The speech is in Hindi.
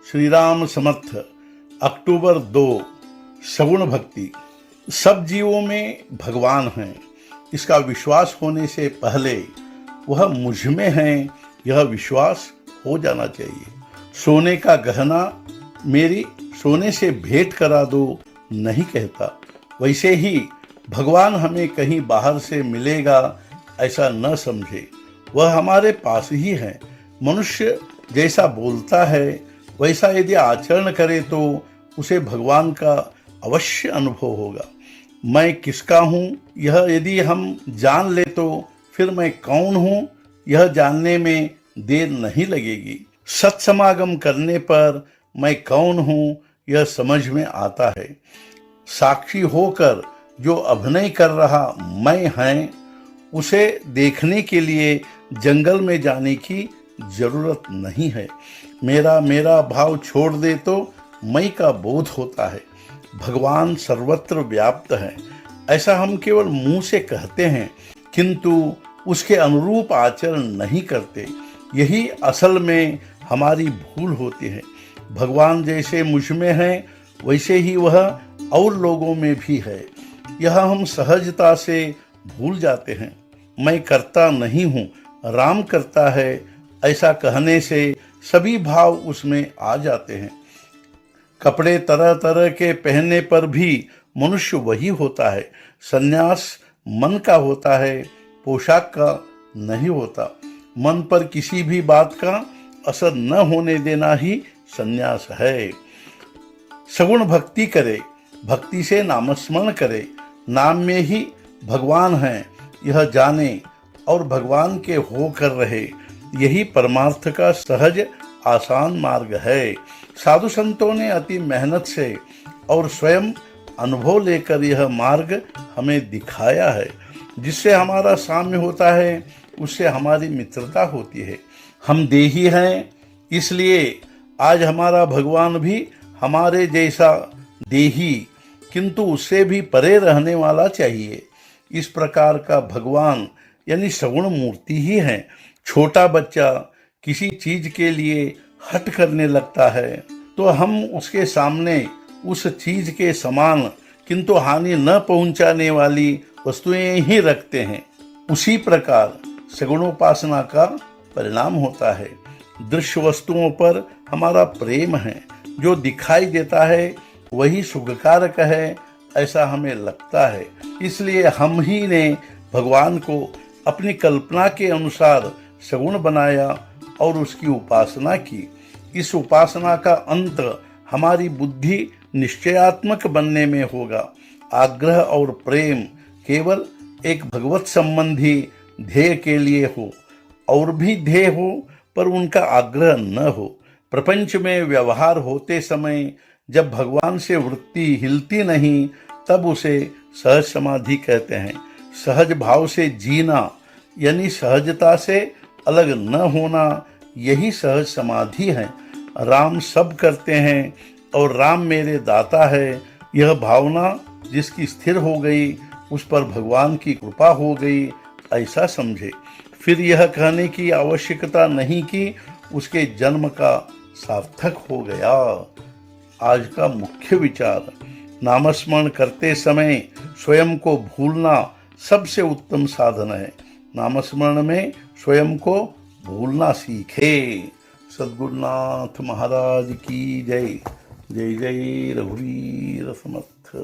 श्री राम समर्थ। अक्टूबर 2। सगुण भक्ति। सब जीवों में भगवान हैं, इसका विश्वास होने से पहले वह मुझ में हैं, यह विश्वास हो जाना चाहिए। सोने का गहना मेरी सोने से भेंट करा दो नहीं कहता, वैसे ही भगवान हमें कहीं बाहर से मिलेगा ऐसा न समझे, वह हमारे पास ही है। मनुष्य जैसा बोलता है वैसा यदि आचरण करे तो उसे भगवान का अवश्य अनुभव होगा। मैं किसका हूँ यह यदि हम जान ले तो फिर मैं कौन हूँ यह जानने में देर नहीं लगेगी। सत्समागम करने पर मैं कौन हूँ यह समझ में आता है। साक्षी होकर जो अभिनय कर रहा मैं है, उसे देखने के लिए जंगल में जाने की जरूरत नहीं है। मेरा भाव छोड़ दे तो मैं का बोध होता है। भगवान सर्वत्र व्याप्त है ऐसा हम केवल मुंह से कहते हैं, किंतु उसके अनुरूप आचरण नहीं करते। यही असल में हमारी भूल होती है। भगवान जैसे मुझ में है वैसे ही वह और लोगों में भी है, यह हम सहजता से भूल जाते हैं। मैं करता नहीं हूँ, राम करता है ऐसा कहने से सभी भाव उसमें आ जाते हैं। कपड़े तरह तरह के पहनने पर भी मनुष्य वही होता है। संन्यास मन का होता है, पोशाक का नहीं होता। मन पर किसी भी बात का असर न होने देना ही संन्यास है। सगुण भक्ति करे, भक्ति से नामस्मरण करे, नाम में ही भगवान है यह जाने और भगवान के होकर रहे, यही परमार्थ का सहज आसान मार्ग है। साधु संतों ने अति मेहनत से और स्वयं अनुभव लेकर यह मार्ग हमें दिखाया है। जिससे हमारा साम्य होता है उससे हमारी मित्रता होती है। हम देही हैं, इसलिए आज हमारा भगवान भी हमारे जैसा देही किंतु उससे भी परे रहने वाला चाहिए। इस प्रकार का भगवान यानी सगुण मूर्ति ही है। छोटा बच्चा किसी चीज के लिए हट करने लगता है तो हम उसके सामने उस चीज के समान किंतु हानि न पहुंचाने वाली वस्तुएं ही रखते हैं। उसी प्रकार सगुणोपासना का परिणाम होता है। दृश्य वस्तुओं पर हमारा प्रेम है, जो दिखाई देता है वही सुखकारक है ऐसा हमें लगता है। इसलिए हम ही ने भगवान को अपनी कल्पना के अनुसार सगुण बनाया और उसकी उपासना की। इस उपासना का अंत हमारी बुद्धि निश्चयात्मक बनने में होगा। आग्रह और प्रेम केवल एक भगवत संबंधी ध्येय के लिए हो, और भी ध्येय हो पर उनका आग्रह न हो। प्रपंच में व्यवहार होते समय जब भगवान से वृत्ति हिलती नहीं तब उसे सहज समाधि कहते हैं। सहज भाव से जीना यानी सहजता से अलग न होना, यही सहज समाधि है। राम सब करते हैं और राम मेरे दाता है, यह भावना जिसकी स्थिर हो गई उस पर भगवान की कृपा हो गई ऐसा समझे। फिर यह कहने की आवश्यकता नहीं कि उसके जन्म का सार्थक हो गया। आज का मुख्य विचार, नामस्मरण करते समय स्वयं को भूलना सबसे उत्तम साधन है। नामस्मरण में स्वयं को भूलना सीखे। सद्गुरुनाथ महाराज की जय। जय जय रघुवीर समर्थ।